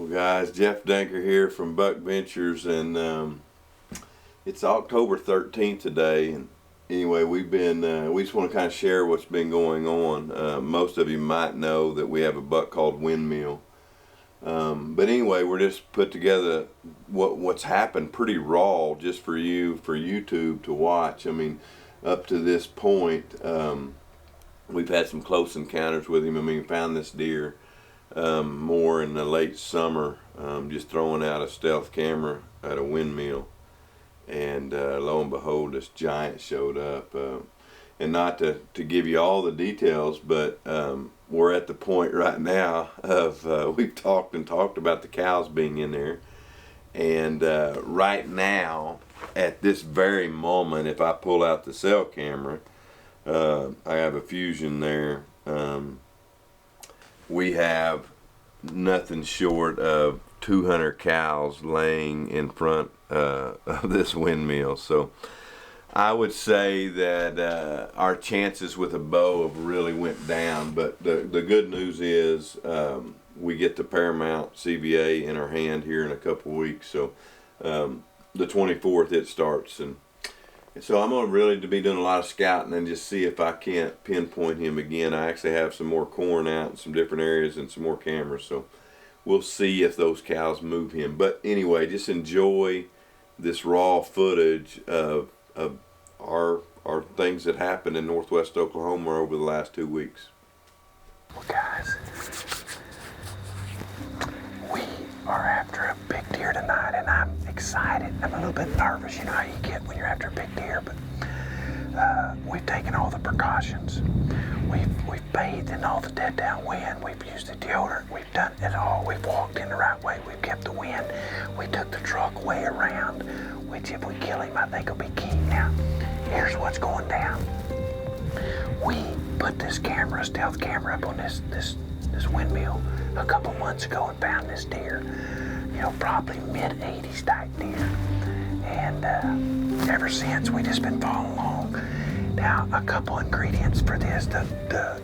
Well, guys, Jeff Danker here from Buck Ventures, and it's October 13th today. And anyway, we just want to kind of share what's been going on. Most of you might know that we have a buck called Windmill. But anyway, we're just put together what's happened pretty raw, just for you, for YouTube to watch. I mean, up to this point, we've had some close encounters with him. I mean, we found this deer more in the late summer, just throwing out a stealth camera at a windmill, and lo and behold, this giant showed up. And not to give you all the details, but we're at the point right now of we've talked about the cows being in there, and right now at this very moment, if I pull out the cell camera, I have a fusion there. We have nothing short of 200 cows laying in front of this windmill. So I would say that our chances with a bow have really went down, but the good news is we get the Paramount CVA in our hand here in a couple weeks. So the 24th it starts, and so I'm going to really be doing a lot of scouting and just see if I can't pinpoint him again. I actually have some more corn out in some different areas and some more cameras, so we'll see if those cows move him. But anyway, just enjoy this raw footage of our things that happened in northwest Oklahoma over the last 2 weeks. Well, guys, we are after a big deer tonight, and I'm excited. I'm a little bit nervous. You know how you get when you're after a big deer, but we've taken all the precautions. We've bathed in all the dead down wind. We've used the deodorant. We've done it all. We've walked in the right way. We've kept the wind. We took the truck way around, which if we kill him, I think will be key. Now, here's what's going down. We put this camera, stealth camera, up on this windmill a couple months ago and found this deer. You know, probably mid-80s type deer. And ever since, we just been following along. Now, a couple ingredients for this. The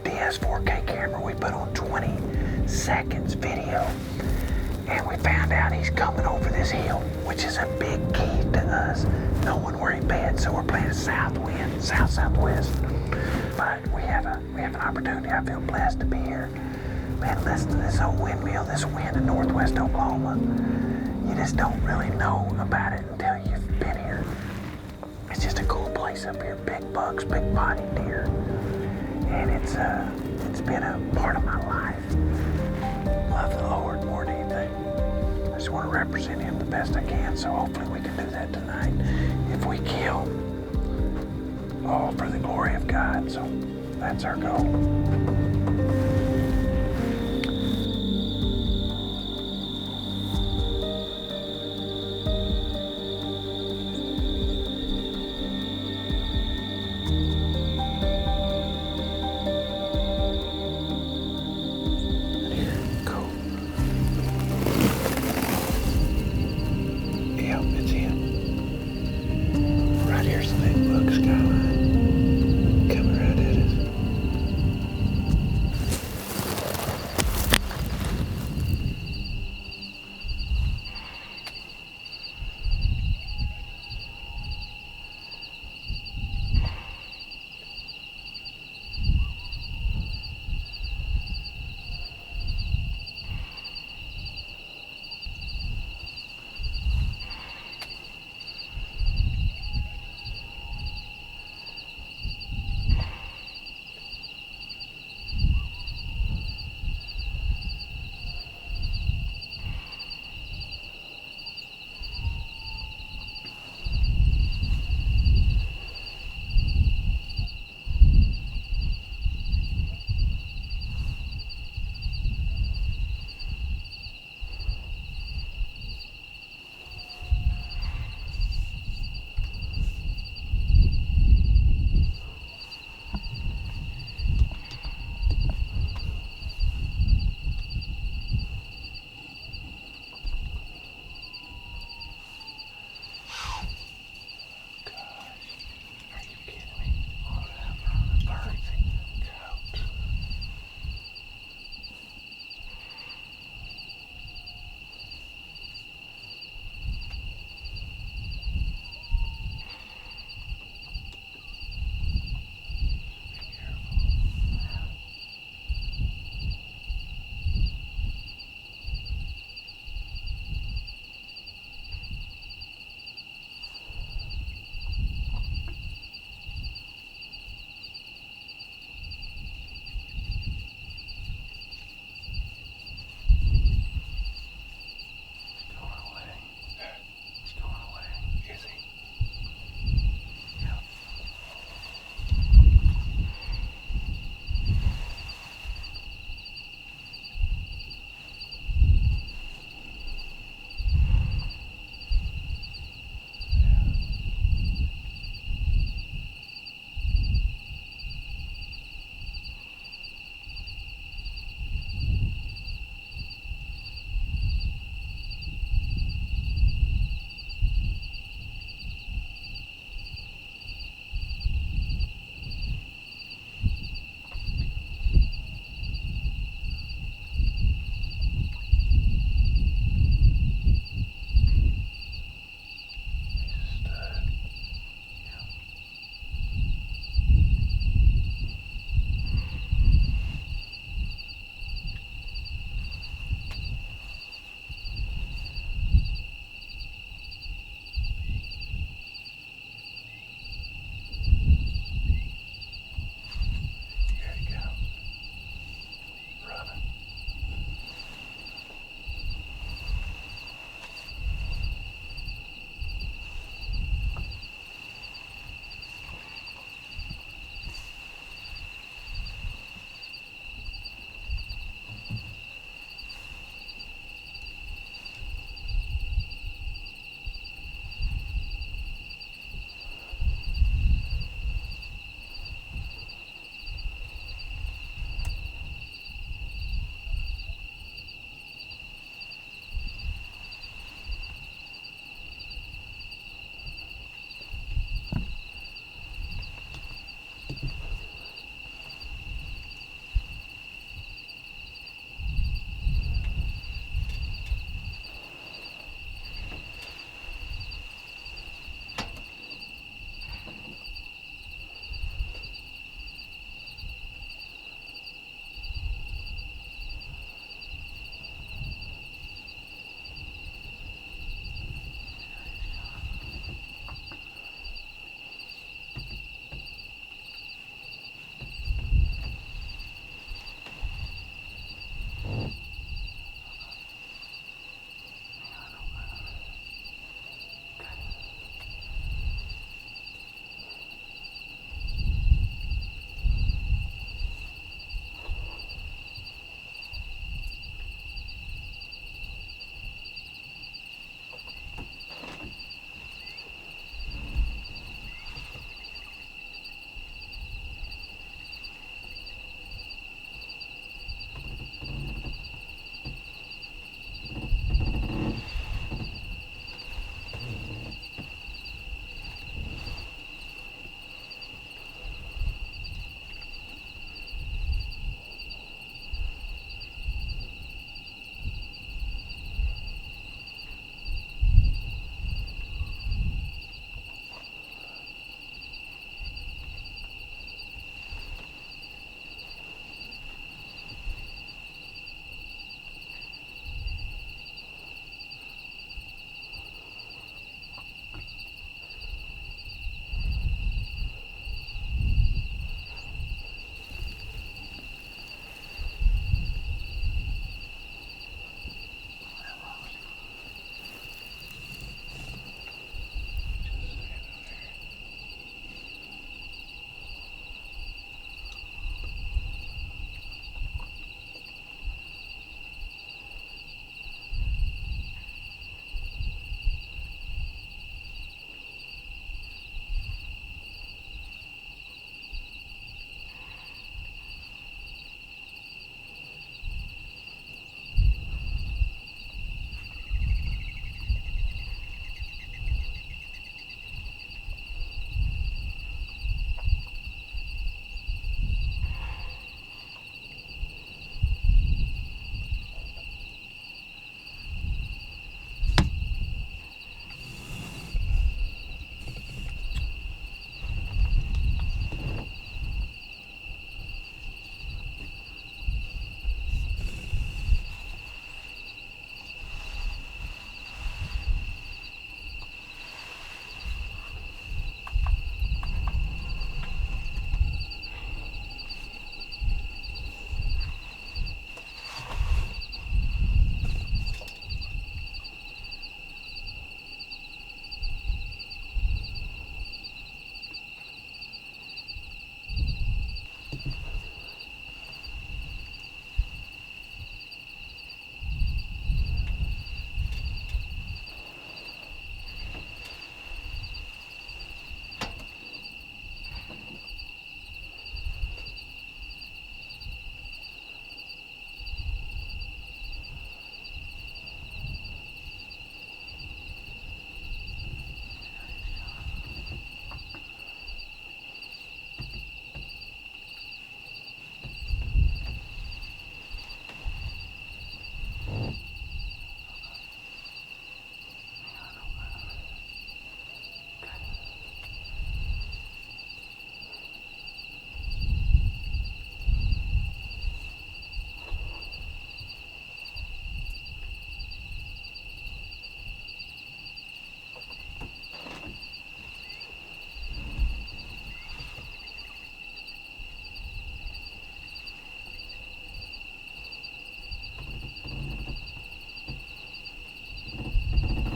DS4K camera we put on 20 seconds video. And we found out he's coming over this hill, which is a big key to us knowing where he bed. So we're playing south wind, southwest. But we have an opportunity. I feel blessed to be here. Man, listen to this old windmill, this wind in northwest Oklahoma. You just don't really know about it until you've been here. It's just a cool place up here. Big bucks, big body deer. And it's been a part of my life. Love the Lord more than anything. I just want to represent him the best I can, so hopefully we can do that tonight. If we kill, all for the glory of God. So that's our goal.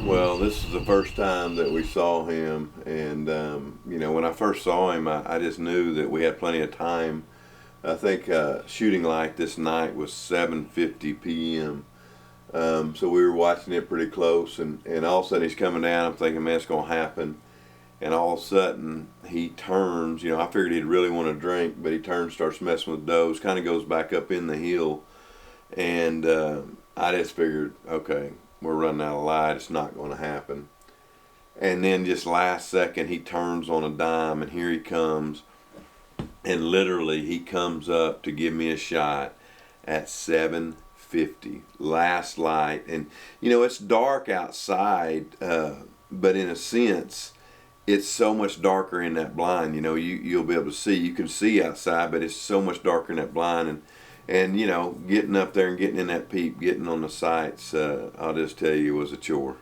Well, this is the first time that we saw him, and when I first saw him, I just knew that we had plenty of time. I think shooting light this night was 7:50 p.m. So we were watching it pretty close, and all of a sudden he's coming down. I'm thinking, man, it's gonna happen. And all of a sudden he turns. I figured he'd really want to drink, but he turns, starts messing with does, kind of goes back up in the hill, and I just figured, okay, we're running out of light. It's not going to happen. And then just last second, he turns on a dime, and here he comes. And literally, he comes up to give me a shot at 7:50, last light. And it's dark outside, but in a sense, it's so much darker in that blind. You'll be able to see. You can see outside, but it's so much darker in that blind. And getting up there and getting in that peep, getting on the sights, I'll just tell you, was a chore.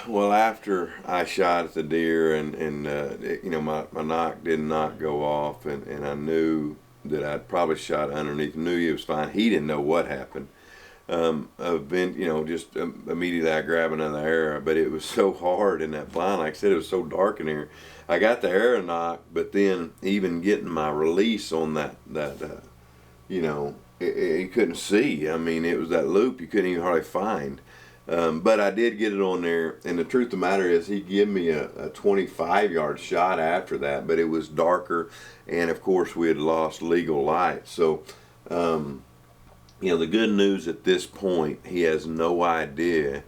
Well, after I shot at the deer my knock did not go off, and I knew that I'd probably shot underneath. Knew he was fine. He didn't know what happened. Just immediately I grabbed another arrow, but it was so hard in that blind. Like I said, it was so dark in here. I got the arrow knock, but then even getting my release on you couldn't see. I mean, it was that loop you couldn't even hardly find. But I did get it on there, and the truth of the matter is he gave me a 25-yard shot after that, but it was darker, and of course we had lost legal light. So, the good news at this point, he has no idea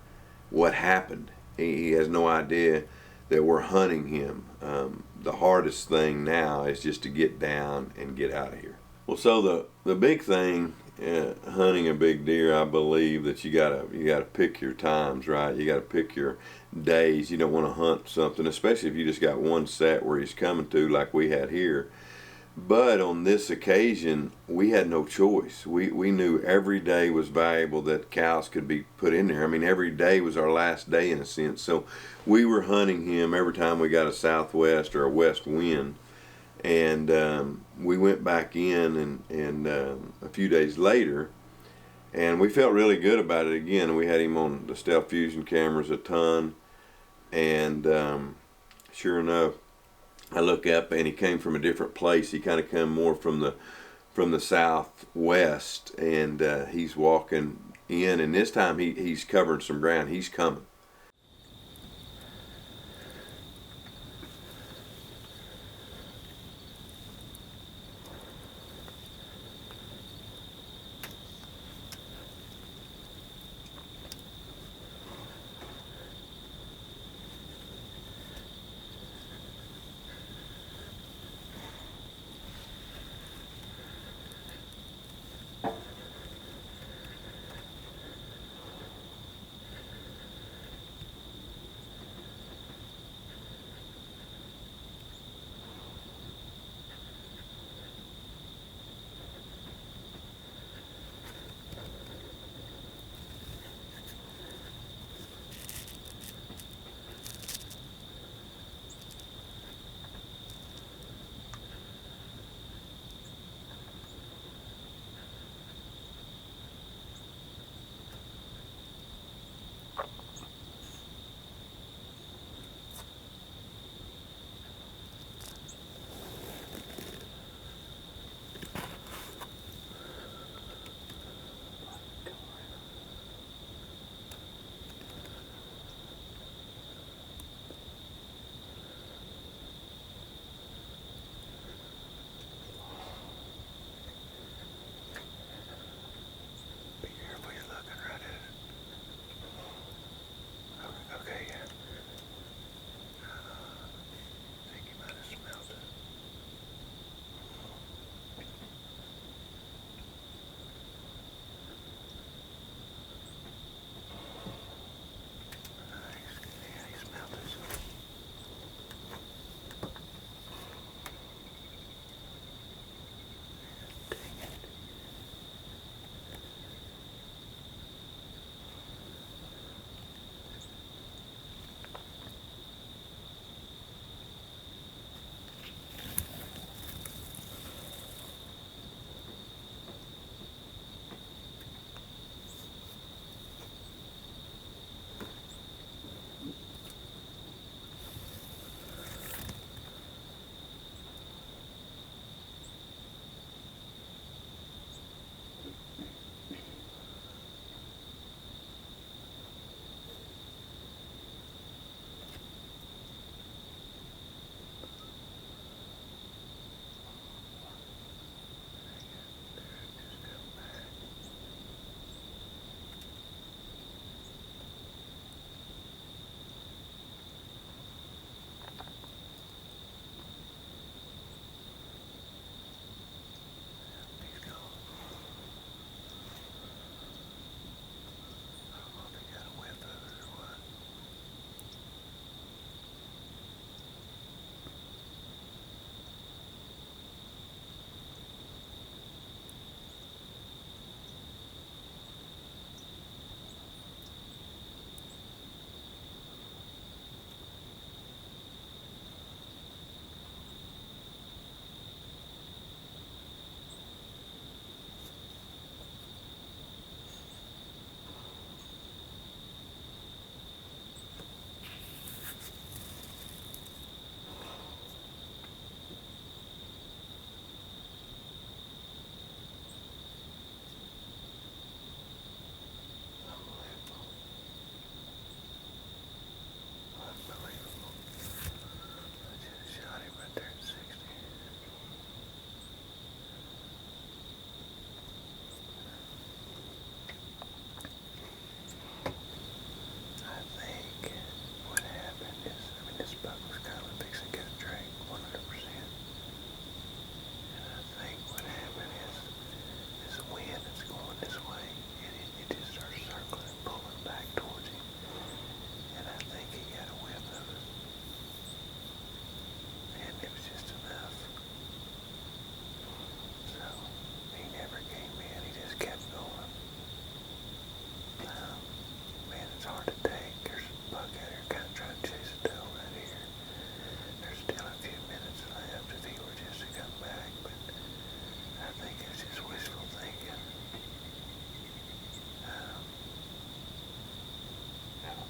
what happened. He has no idea that we're hunting him. The hardest thing now is just to get down and get out of here. Well, so the big thing hunting a big deer, I believe that you gotta pick your times, right? You gotta pick your days. You don't want to hunt something, especially if you just got one set where he's coming to, like we had here. But on this occasion, we had no choice. We knew every day was valuable that cows could be put in there. I mean, every day was our last day in a sense. So we were hunting him every time we got a southwest or a west wind. And we went back in and a few days later, and we felt really good about it again. We had him on the Stealth Fusion cameras a ton, and sure enough, I look up and he came from a different place. He kind of come more from the southwest, and he's walking in, and this time he's covering some ground. He's coming.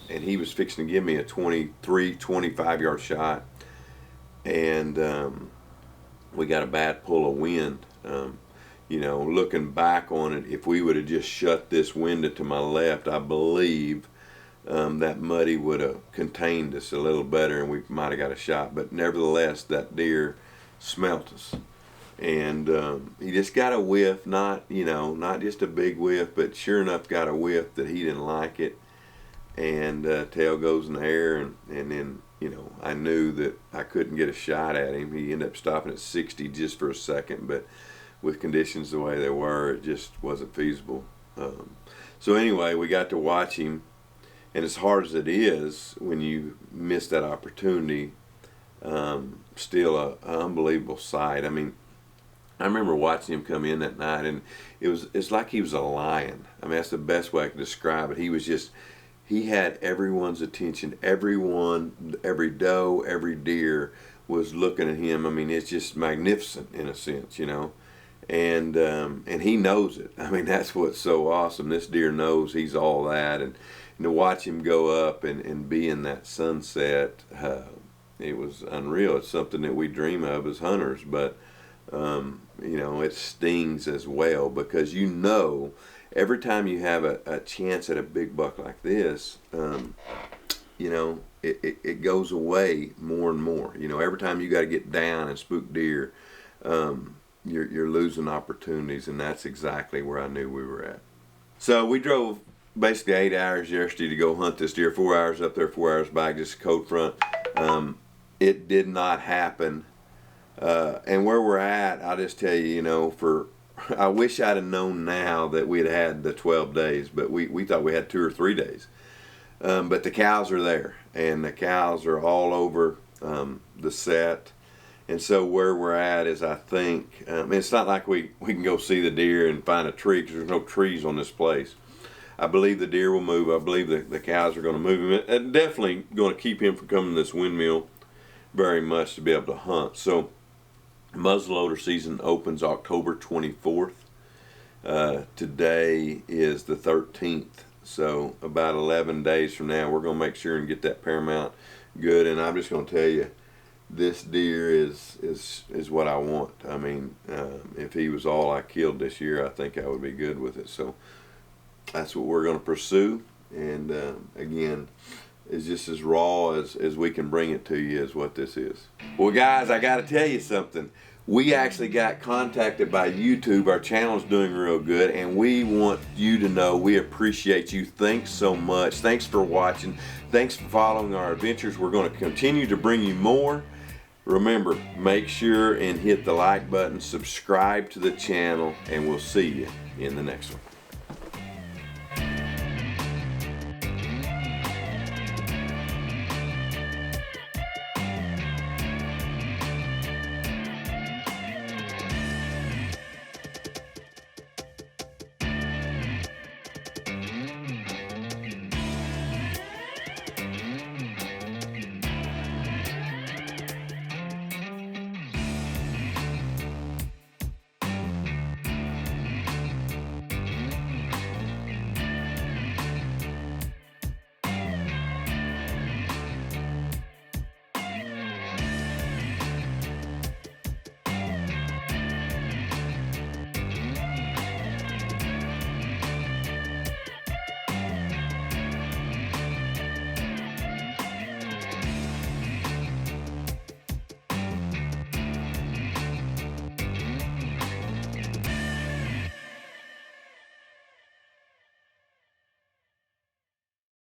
and he was fixing to give me a 25 yard shot, and we got a bad pull of wind. You know, looking back on it, if we would have just shut this window to my left, I believe that muddy would have contained us a little better, and we might have got a shot. But nevertheless, that deer smelt us, and he just got a whiff, not just a big whiff, but sure enough got a whiff that he didn't like it, and tail goes in the air, and then I knew that I couldn't get a shot at him. He ended up stopping at 60 just for a second, but with conditions the way they were, it just wasn't feasible. So anyway, we got to watch him, and as hard as it is when you miss that opportunity, still an unbelievable sight. I mean, I remember watching him come in that night, and it's like he was a lion. I mean, that's the best way I can describe it. He had everyone's attention. Everyone, every doe, every deer was looking at him. I mean, it's just magnificent in a sense, and he knows it. I mean, that's what's so awesome. This deer knows he's all that, and to watch him go up and be in that sunset, it was unreal. It's something that we dream of as hunters, but it stings as well, because every time you have a chance at a big buck like this, it goes away more and more. Every time you got to get down and spook deer, you're losing opportunities, and that's exactly where I knew we were at. So we drove basically 8 hours yesterday to go hunt this deer, 4 hours up there, 4 hours back, just cold front. It did not happen. And where we're at, I'll just tell you, I wish I'd have known now that we'd had the 12 days, but we thought we had 2 or 3 days. But the cows are there, and the cows are all over the set. And so where we're at is, I think, it's not like we can go see the deer and find a tree, because there's no trees on this place. I believe the deer will move. I believe the cows are going to move him. And definitely going to keep him from coming to this windmill very much to be able to hunt. So muzzleloader season opens October 24th. Today is the 13th. So about 11 days from now, we're going to make sure and get that Paramount good. And I'm just going to tell you, this deer is what I want. I mean, if he was all I killed this year, I think I would be good with it. So that's what we're going to pursue. And again, it's just as raw as we can bring it to you is what this is. Well, guys, I got to tell you something. We actually got contacted by YouTube. Our channel's doing real good, and we want you to know we appreciate you. Thanks so much. Thanks for watching. Thanks for following our adventures. We're going to continue to bring you more. Remember, make sure and hit the like button, subscribe to the channel, and we'll see you in the next one.